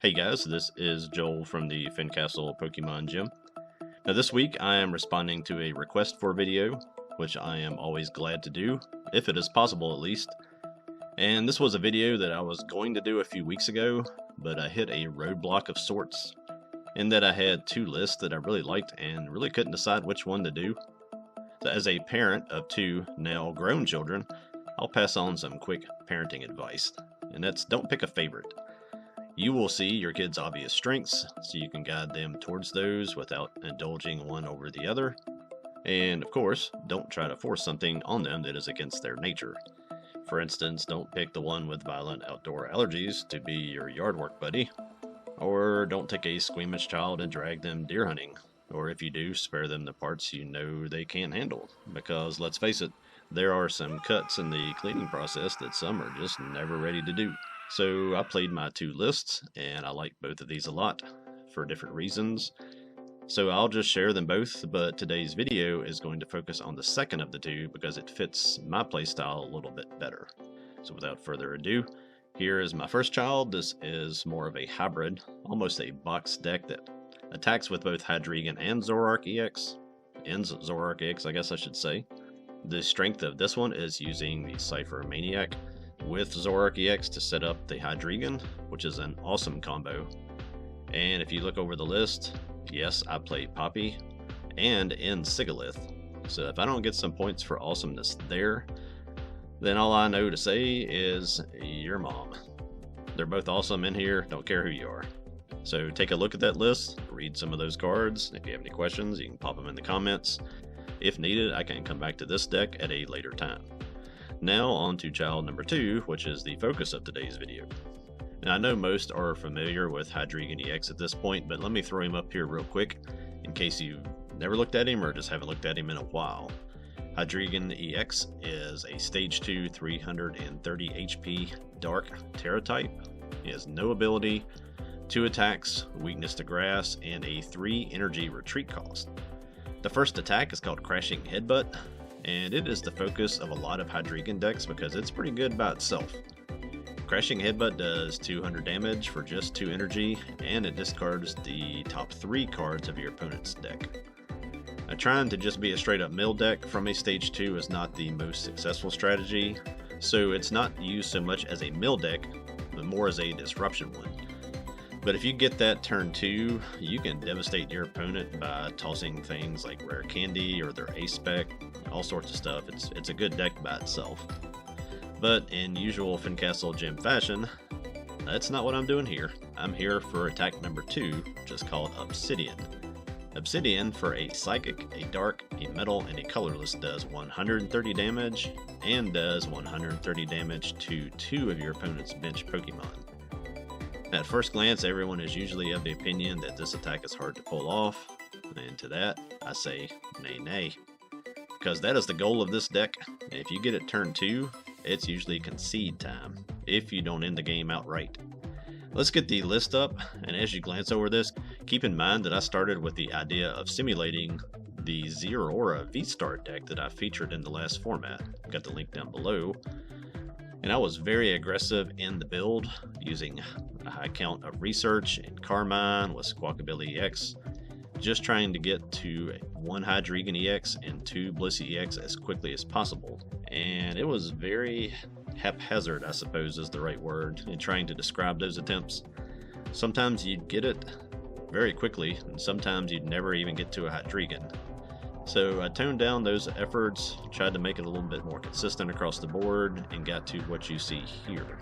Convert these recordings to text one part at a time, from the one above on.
Hey guys, this is Joel from the Fincastle Pokemon Gym. Now this week I am responding to a request for a video, which I am always glad to do, if it is possible at least. And this was a video that I was going to do a few weeks ago, but I hit a roadblock of sorts, in that I had two lists that I really liked and really couldn't decide which one to do. So as a parent of two now grown children, I'll pass on some quick parenting advice, and that's don't pick a favorite. You will see your kids' obvious strengths, so you can guide them towards those without indulging one over the other. And of course, don't try to force something on them that is against their nature. For instance, don't pick the one with violent outdoor allergies to be your yard work buddy. Or don't take a squeamish child and drag them deer hunting. Or if you do, spare them the parts you know they can't handle. Because let's face it, there are some cuts in the cleaning process that some are just never ready to do. So I played my two lists, and I like both of these a lot, for different reasons. So I'll just share them both, but today's video is going to focus on the second of the two because it fits my playstyle a little bit better. So without further ado, here is my first child. This is more of a hybrid, almost a box deck that attacks with both Hydreigon and Zoroark EX. Zoroark EX, I guess I should say. The strength of this one is using the Cypher Maniac with Zoroark EX to set up the Hydreigon, which is an awesome combo. And if you look over the list, yes, I play Poppy and in Sigalith. So if I don't get some points for awesomeness there, then all I know to say is your mom. They're both awesome in here, don't care who you are. So take a look at that list, read some of those cards. If you have any questions, you can pop them in the comments. If needed, I can come back to this deck at a later time. Now on to child number 2, which is the focus of today's video. Now I know most are familiar with Hydreigon EX at this point, but let me throw him up here real quick in case you've never looked at him or just haven't looked at him in a while. Hydreigon EX is a Stage 2 330 HP Dark Terra type. He has no ability, 2 attacks, weakness to grass, and a 3 energy retreat cost. The first attack is called Crashing Headbutt, and it is the focus of a lot of Hydreigon decks because it's pretty good by itself. Crashing Headbutt does 200 damage for just 2 energy, and it discards the top 3 cards of your opponent's deck. Now, trying to just be a straight up mill deck from a stage 2 is not the most successful strategy, so it's not used so much as a mill deck, but more as a disruption one. But if you get that turn 2, you can devastate your opponent by tossing things like Rare Candy or their Ace Spec, all sorts of stuff. It's a good deck by itself. But in usual Fincastle Gym fashion, that's not what I'm doing here. I'm here for attack number 2, which is called Obsidian. Obsidian, for a Psychic, a Dark, a Metal, and a Colorless, does 130 damage, and does 130 damage to 2 of your opponent's bench Pokemon. At first glance, everyone is usually of the opinion that this attack is hard to pull off, and to that, I say, nay nay. Because that is the goal of this deck, and if you get it turn 2, it's usually concede time, if you don't end the game outright. Let's get the list up, and as you glance over this, keep in mind that I started with the idea of simulating the Zeraora VSTAR deck that I featured in the last format. I've got the link down below. And I was very aggressive in the build, using a high count of research and Carmine with Squawkabilly EX, just trying to get to 1 Hydreigon EX and 2 Blissey EX as quickly as possible. And it was very haphazard, I suppose is the right word, in trying to describe those attempts. Sometimes you'd get it very quickly, and sometimes you'd never even get to a Hydreigon. So I toned down those efforts, tried to make it a little bit more consistent across the board, and got to what you see here.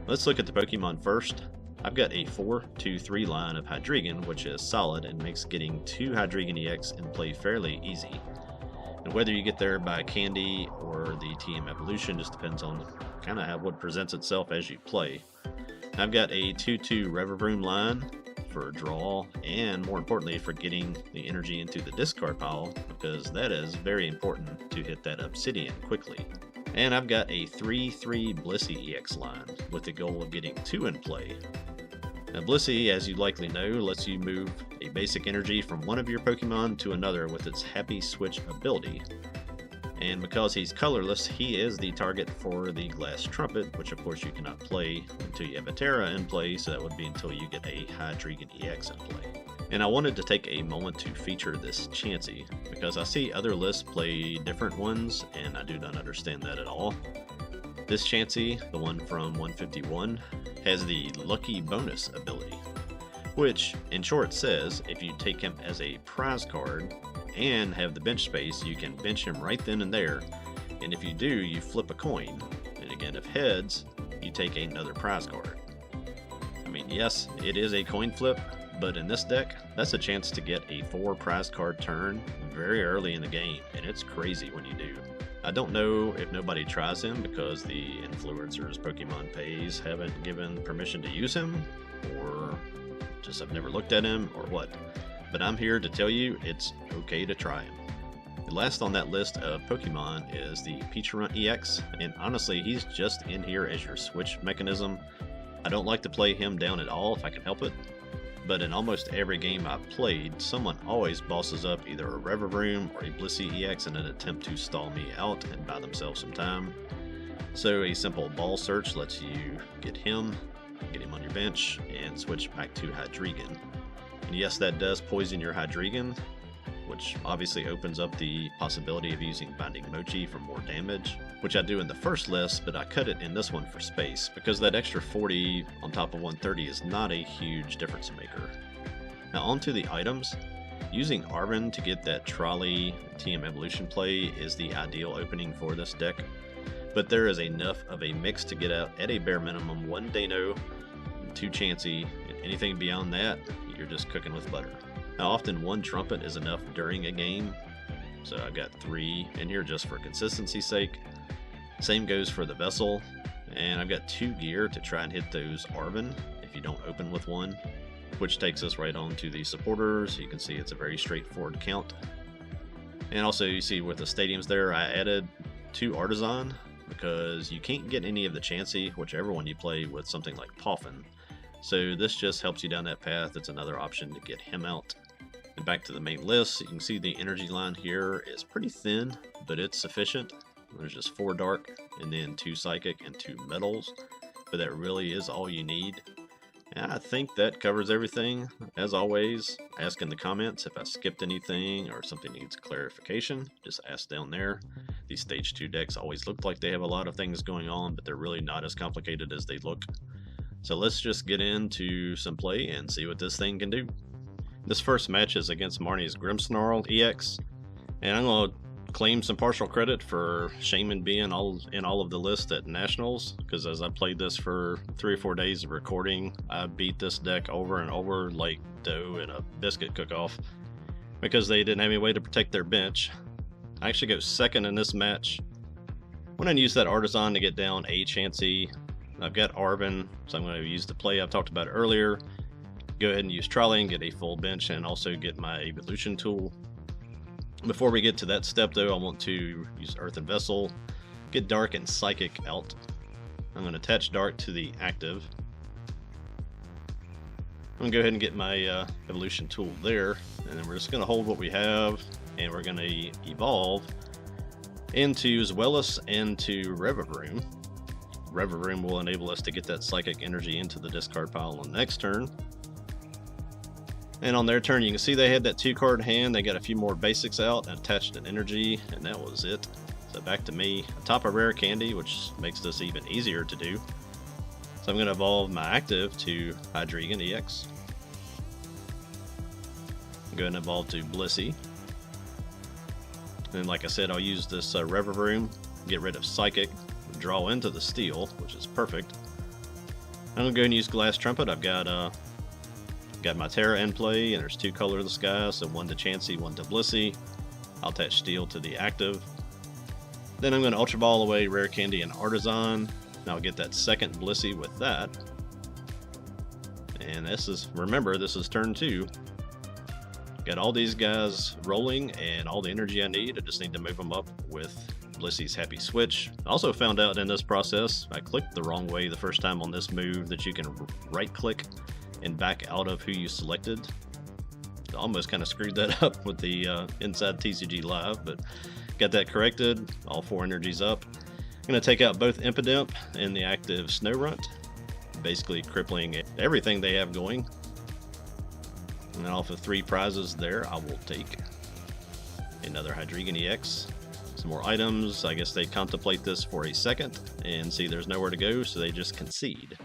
Let's look at the Pokemon first. I've got a 4-2-3 line of Hydreigon, which is solid and makes getting 2 Hydreigon EX in play fairly easy. And whether you get there by Candy or the TM Evolution just depends on kind of how what presents itself as you play. I've got a 2-2 Revavroom line for draw, and more importantly for getting the energy into the discard pile, because that is very important to hit that Obsidian quickly. And I've got a 3-3 Blissey EX line with the goal of getting 2 in play. Now Blissey, as you likely know, lets you move a basic energy from one of your Pokemon to another with its Happy Switch ability. And because he's colorless, he is the target for the Glass Trumpet, which of course you cannot play until you have a Terra in play, so that would be until you get a Hydreigon EX in play. And I wanted to take a moment to feature this Chansey, because I see other lists play different ones, and I do not understand that at all. This Chansey, the one from 151, has the Lucky Bonus ability, which in short says if you take him as a prize card and have the bench space, you can bench him right then and there, and if you do, you flip a coin, and again, if heads, you take another prize card. I mean, yes, it is a coin flip, but in this deck, that's a chance to get a 4 prize card turn very early in the game, and it's crazy when you do. I don't know if nobody tries him because the influencers Pokemon pays haven't given permission to use him, or just I've never looked at him, or what. But I'm here to tell you it's okay to try him. The last on that list of Pokemon is the Appalachian EX, and honestly, he's just in here as your switch mechanism. I don't like to play him down at all if I can help it, but in almost every game I've played, someone always bosses up either a Revavroom or a Blissey EX in an attempt to stall me out and buy themselves some time. So a simple ball search lets you get him on your bench, and switch back to Hydreigon. And yes, that does poison your Hydreigon, which obviously opens up the possibility of using Binding Mochi for more damage, which I do in the first list, but I cut it in this one for space, because that extra 40 on top of 130 is not a huge difference maker. Now onto the items. Using Arven to get that Trolley TM Evolution play is the ideal opening for this deck, but there is enough of a mix to get out at a bare minimum 1 Dano, 2 Chansey, and anything beyond that, you're just cooking with butter. Now often 1 Trumpet is enough during a game, so I've got 3 in here just for consistency's sake. Same goes for the Vessel, and I've got 2 gear to try and hit those Arven if you don't open with 1, which takes us right on to the supporters. You can see it's a very straightforward count. And also you see with the stadiums there, I added 2 Artisan, because you can't get any of the Chansey, whichever one you play, with something like Poffin. So this just helps you down that path. It's another option to get him out. And back to the main list, you can see the energy line here is pretty thin, but it's sufficient. There's just 4 dark, and then 2 psychic and 2 metals, but that really is all you need. And I think that covers everything. As always, ask in the comments if I skipped anything or something needs clarification. Just ask down there. These stage 2 decks always look like they have a lot of things going on, but they're really not as complicated as they look. So let's just get into some play and see what this thing can do. This first match is against Marnie's Grimmsnarl EX, and I'm going to claim some partial credit for Shaymin being in all of the lists at Nationals, because as I played this for 3 or 4 days of recording, I beat this deck over and over like dough in a biscuit cook-off, because they didn't have any way to protect their bench. I actually go second in this match. Went and used that Artisan to get down a Chansey. I've got Arven, so I'm going to use the play I've talked about earlier. Go ahead and use Trolley and get a full bench, and also get my Evolution tool. Before we get to that step though, I want to use Earthen Vessel, get Dark and Psychic out. I'm going to attach Dark to the active. I'm going to go ahead and get my Evolution tool there, and then we're just going to hold what we have, and we're going to evolve into Zweilous and to Revavroom. Revavroom will enable us to get that Psychic energy into the discard pile on the next turn. And on their turn, you can see they had that 2-card hand. They got a few more basics out and attached an energy, and that was it. So back to me. On top of Rare Candy, which makes this even easier to do. So I'm going to evolve my active to Hydreigon EX. Go ahead and evolve to Blissey. And like I said, I'll use this Revavroom, get rid of Psychic, draw into the Steel, which is perfect. I'm going to go and use Glass Trumpet. I've got my Terra in play, and there's 2 Color of the Sky, so 1 to Chansey, 1 to Blissey. I'll attach Steel to the active. Then I'm going to Ultra Ball away Rare Candy and Artisan. Now I'll get that second Blissey with that. And remember, this is turn 2. Got all these guys rolling and all the energy I need. I just need to move them up with Blissey's Happy Switch. I also found out in this process, I clicked the wrong way the first time on this move, that you can right click and back out of who you selected. I almost kind of screwed that up with the inside TCG Live, but Got that corrected, all 4 energies up. I'm going to take out both Impidimp and the active Snorunt, basically crippling everything they have going. And then off of 3 prizes there, I will take another Hydreigon EX. Some more items. I guess they contemplate this for a second and see there's nowhere to go, so they just concede.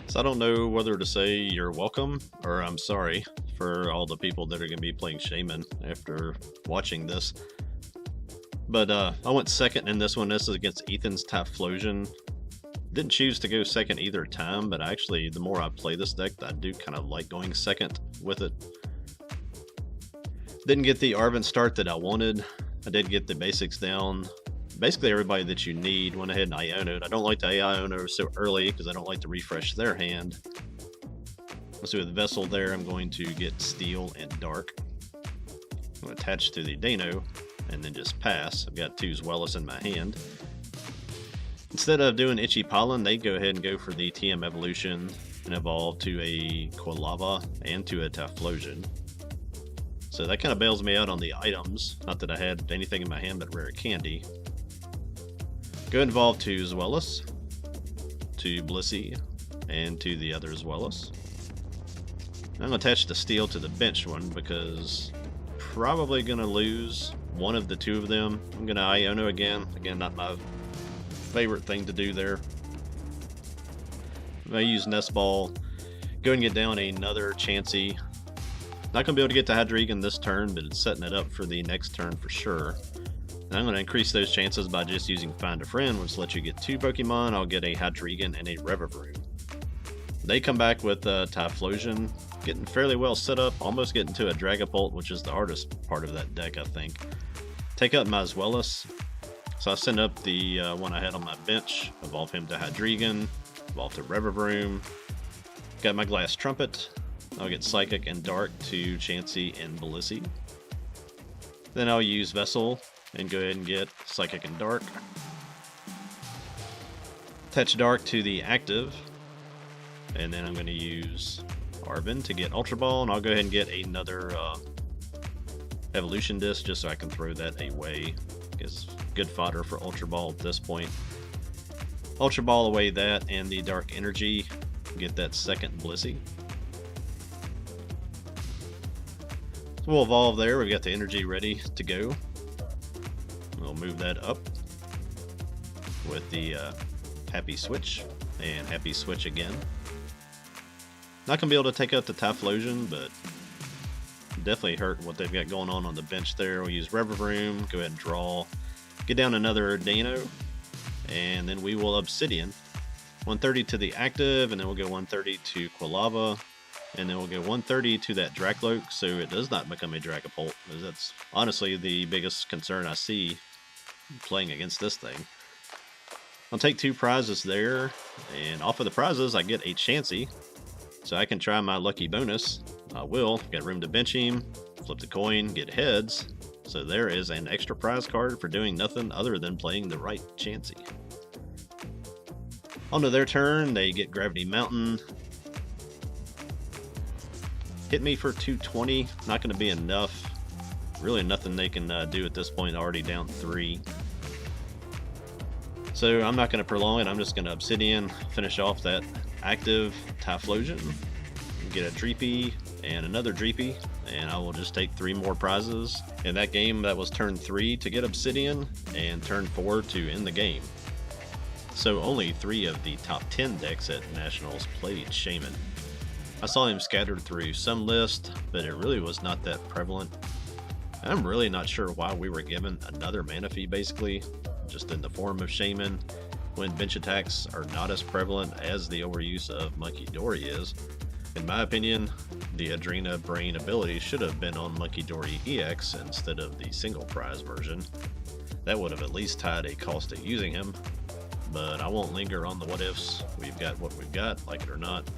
So I don't know whether to say you're welcome or I'm sorry for all the people that are going to be playing Shaymin after watching this. But I went second in this one. This is against Ethan's Typhlosion. Didn't choose to go second either time, but actually the more I play this deck, I do kind of like going second with it. Didn't get the Arven start that I wanted. I did get the basics down. Basically everybody that you need went ahead and Iono'd. I don't like to Iono so early because I don't like to refresh their hand. Let's do with Vessel there. I'm going to get Steel and Dark. I'm going to attach to the Dano and then just pass. I've got 2 Zweilous in my hand. Instead of doing Itchy Pollen, they go ahead and go for the TM Evolution and evolve to a Quilava and to a Typhlosion. So that kind of bails me out on the items. Not that I had anything in my hand but rare candy. Go and evolve to Zweilous, to Blissey, and to the other Zweilous. I'm going to attach the Steel to the bench one because probably going to lose one of the 2 of them. I'm going to Iono again. Again, not my favorite thing to do there. I use Nest Ball. Go and get down another Chansey. Not going to be able to get to Hydreigon this turn, but it's setting it up for the next turn for sure. And I'm going to increase those chances by just using Find a Friend, which lets you get 2 Pokemon. I'll get a Hydreigon and a Revavroom. They come back with Typhlosion, getting fairly well set up, almost getting to a Dragapult, which is the hardest part of that deck, I think. Take out my Zweilous. So I send up the one I had on my bench, evolve him to Hydreigon, evolve to Revavroom. Got my Glass Trumpet. I'll get Psychic and Dark to Chansey and Blissey. Then I'll use Vessel and go ahead and get Psychic and Dark. Attach Dark to the active. And then I'm going to use Arven to get Ultra Ball, and I'll go ahead and get another Evolution Disc just so I can throw that away. It's good fodder for Ultra Ball at this point. Ultra Ball away that and the Dark Energy. Get that second Blissey. So we'll evolve there. We've got the energy ready to go. We'll move that up with the Happy Switch and Happy Switch again. Not going to be able to take out the Typhlosion, but definitely hurt what they've got going on the bench there. We'll use Revavroom, go ahead and draw, get down another Dano, and then we will Obsidian. 130 to the active, and then we'll go 130 to Quilava. And then we'll go 130 to that Dracloak, so it does not become a Dragapult. That's honestly the biggest concern I see playing against this thing. I'll take 2 prizes there, and off of the prizes I get a Chansey, so I can try my lucky bonus. I will. Got room to bench him, flip the coin, get heads. So there is an extra prize card for doing nothing other than playing the right Chansey. Onto their turn, they get Gravity Mountain. Hit me for 220, not going to be enough. Really nothing they can do at this point, already down 3. So I'm not going to prolong it, I'm just going to Obsidian, finish off that active Typhlosion, get a Dreepy and another Dreepy, and I will just take 3 more prizes. In that game, that was turn 3 to get Obsidian, and turn 4 to end the game. So only 3 of the top 10 decks at Nationals played Shaymin. I saw him scattered through some list, but it really was not that prevalent. I'm really not sure why we were given another mana fee basically, just in the form of Shaymin, when bench attacks are not as prevalent as the overuse of Munkidori is. In my opinion, the Adrena Brain ability should have been on Munkidori EX instead of the single prize version. That would have at least tied a cost of using him, but I won't linger on the what ifs. We've got what we've got, like it or not.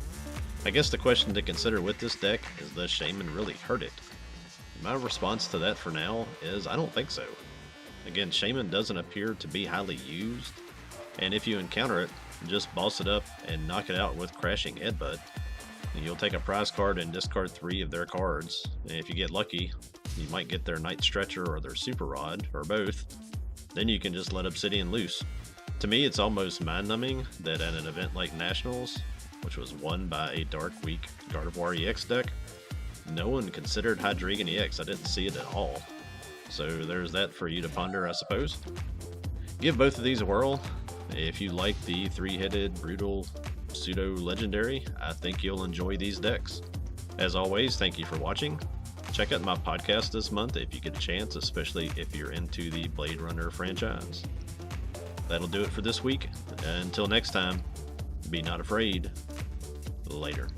I guess the question to consider with this deck is, does Shaymin really hurt it? My response to that for now is I don't think so. Again, Shaymin doesn't appear to be highly used, and if you encounter it, just boss it up and knock it out with Crashing Headbutt. And you'll take a prize card and discard 3 of their cards, and if you get lucky, you might get their Night Stretcher or their Super Rod, or both. Then you can just let Obsidian loose. To me, it's almost mind-numbing that at an event like Nationals, which was won by a Dark Week Gardevoir EX deck, no one considered Hydreigon EX. I didn't see it at all. So there's that for you to ponder, I suppose. Give both of these a whirl. If you like the three-headed, brutal, pseudo-legendary, I think you'll enjoy these decks. As always, thank you for watching. Check out my podcast this month if you get a chance, especially if you're into the Blade Runner franchise. That'll do it for this week. Until next time, be not afraid. Later.